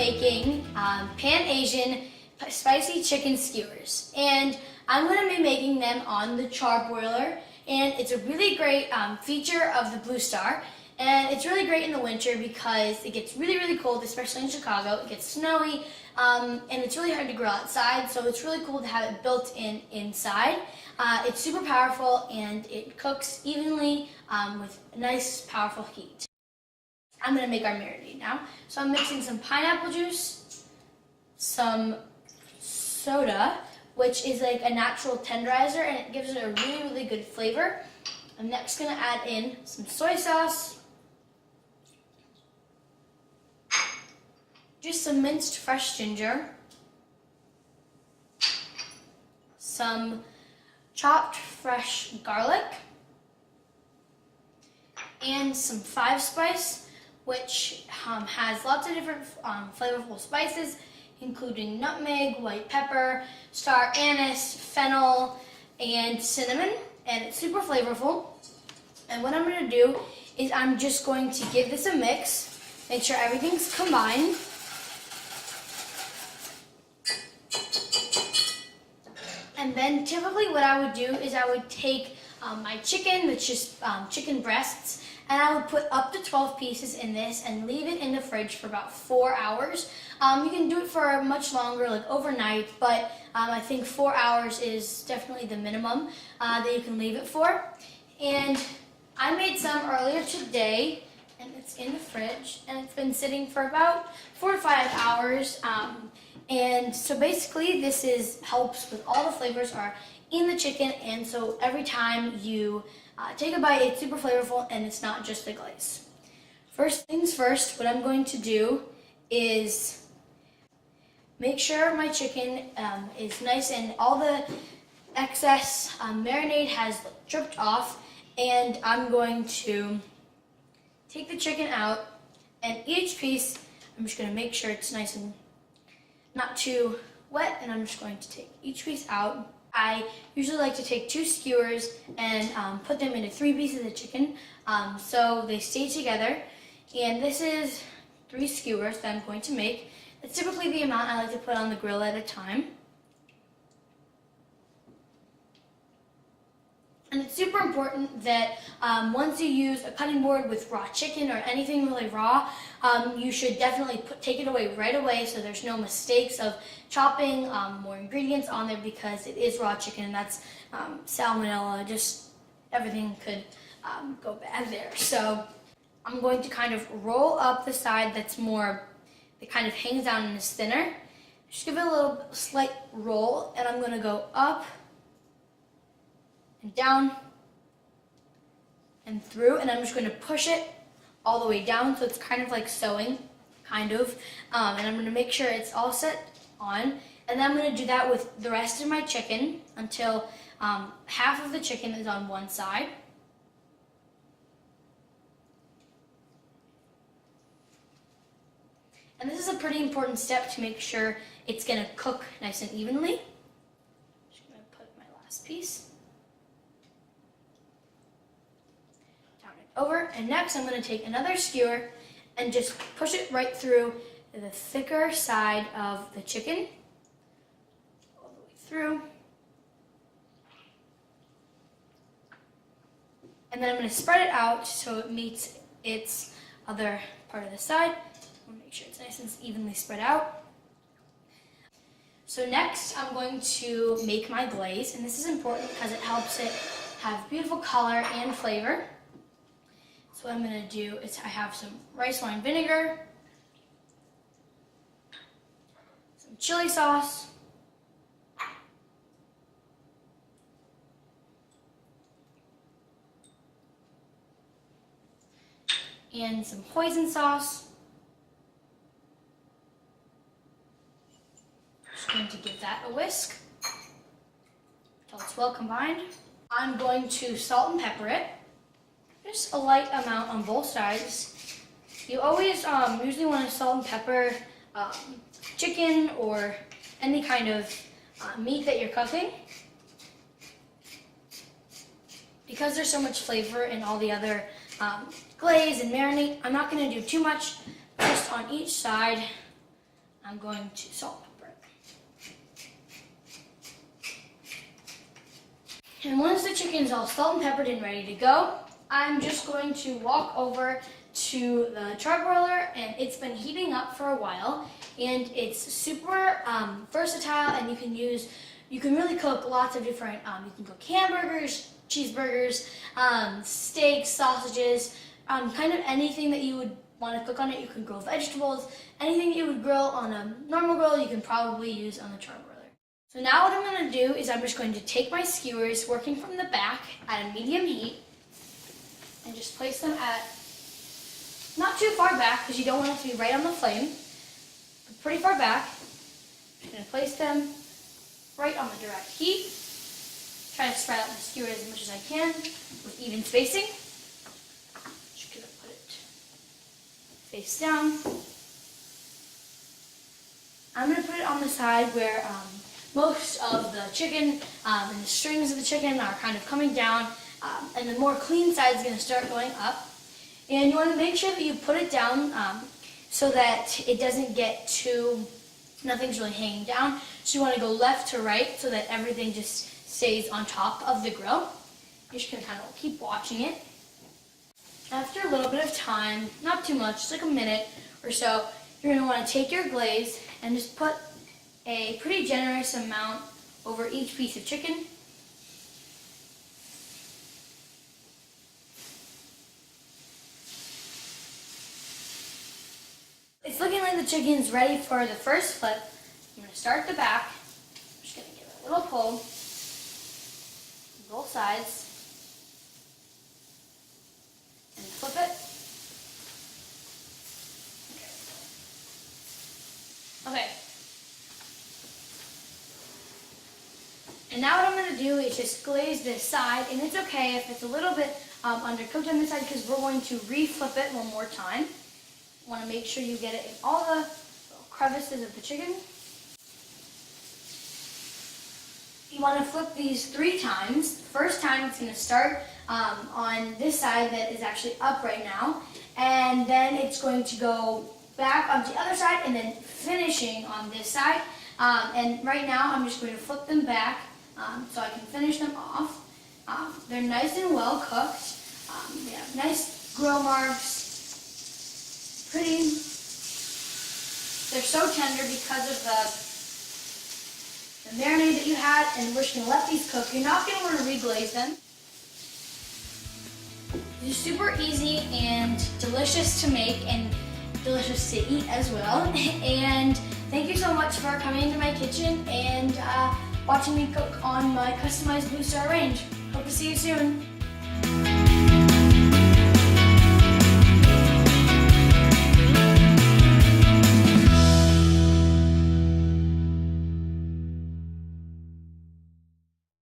making Pan Asian spicy chicken skewers, and I'm going to be making them on the charbroiler, and it's a really great feature of the BlueStar, and it's really great in the winter because it gets really cold, especially in Chicago. It gets snowy, and it's really hard to grill outside, so it's really cool to have it built in inside. It's super powerful, and it cooks evenly with nice, powerful heat. I'm going to make our marinade now. So I'm mixing some pineapple juice, some soda, which is like a natural tenderizer, and it gives it a really good flavor. I'm next going to add in some soy sauce, just some minced fresh ginger, some chopped fresh garlic, and some Five Spice, which has lots of different flavorful spices, including nutmeg, white pepper, star anise, fennel, and cinnamon, and it's super flavorful. And what I'm going to do is I'm just going to give this a mix, make sure everything's combined. And then typically what I would do is I would take my chicken, which is chicken breasts, and I would put up to 12 pieces in this and leave it in the fridge for about 4 hours. You can do it for much longer, like overnight, but I think 4 hours is definitely the minimum that you can leave it for. And I made some earlier today, and it's in the fridge, and it's been sitting for about 4 to 5 hours. And so basically this helps with all the flavors are in the chicken, and so every time you take a bite, it's super flavorful, and it's not just the glaze. First things first, what I'm going to do is make sure my chicken is nice and all the excess marinade has dripped off, and I'm going to take the chicken out, and each piece I'm just going to make sure it's nice and not too wet, and I'm just going to take each piece out. I usually like to take 2 skewers and put them into 3 pieces of chicken so they stay together. And this is 3 skewers that I'm going to make. It's typically the amount I like to put on the grill at a time. And it's super important that once you use a cutting board with raw chicken or anything really raw, you should definitely take it away right away so there's no mistakes of chopping more ingredients on there, because it is raw chicken, and that's salmonella, just everything could go bad there. So I'm going to kind of roll up the side that's more, that kind of hangs down and is thinner. Just give it a little slight roll, and I'm going to go up and down and through, and I'm just going to push it all the way down, so it's kind of like sewing, kind of, and I'm going to make sure it's all set on, and then I'm going to do that with the rest of my chicken until half of the chicken is on one side. And this is a pretty important step to make sure it's going to cook nice and evenly. Just going to put my last piece over, and next I'm going to take another skewer and just push it right through the thicker side of the chicken, all the way through. And then I'm going to spread it out so it meets its other part of the side. I want to make sure it's nice and evenly spread out. So next I'm going to make my glaze, and this is important because it helps it have beautiful color and flavor. So what I'm going to do is I have some rice wine vinegar, some chili sauce, and some hoisin sauce. Just going to give that a whisk until it's well combined. I'm going to salt and pepper it. Just a light amount on both sides. You always usually want to salt and pepper chicken or any kind of meat that you're cooking, because there's so much flavor in all the other glaze and marinade. I'm not going to do too much, just on each side, I'm going to salt and pepper it. And once the chicken is all salt and peppered and ready to go, I'm just going to walk over to the charbroiler, and it's been heating up for a while, and it's super versatile, and you can really cook lots of different, you can cook hamburgers, cheeseburgers, steaks, sausages, kind of anything that you would want to cook on it. You can grill vegetables, anything you would grill on a normal grill, you can probably use on the charbroiler. So now what I'm going to do is I'm just going to take my skewers, working from the back at a medium heat, and just place them at not too far back because you don't want it to be right on the flame, but pretty far back. I'm going to place them right on the direct heat. Try to spread out the skewer as much as I can with even spacing. Just going to put it face down. I'm going to put it on the side where most of the chicken and the strings of the chicken are kind of coming down, and the more clean side is going to start going up. And you want to make sure that you put it down so that it doesn't get too, nothing's really hanging down. So you want to go left to right so that everything just stays on top of the grill. You're just going to kind of keep watching it. After a little bit of time, not too much, just like a minute or so, you're going to want to take your glaze and just put a pretty generous amount over each piece of chicken. It's looking like the chicken's ready for the first flip. I'm going to start the back. I'm just going to give it a little pull on both sides and flip it. Okay. And now what I'm going to do is just glaze this side, and it's okay if it's a little bit undercooked on this side because we're going to re-flip it one more time. You want to make sure you get it in all the little crevices of the chicken. You want to flip these 3 times. The first time it's going to start on this side that is actually up right now, and then it's going to go back onto the other side and then finishing on this side. And right now I'm just going to flip them back so I can finish them off. They're nice and well cooked. They have nice grill marks. Pretty. They're so tender because of the marinade that you had, and we're just going to let these cook. You're not going to want to reglaze them. They're super easy and delicious to make and delicious to eat as well. And thank you so much for coming into my kitchen and watching me cook on my customized BlueStar range. Hope to see you soon.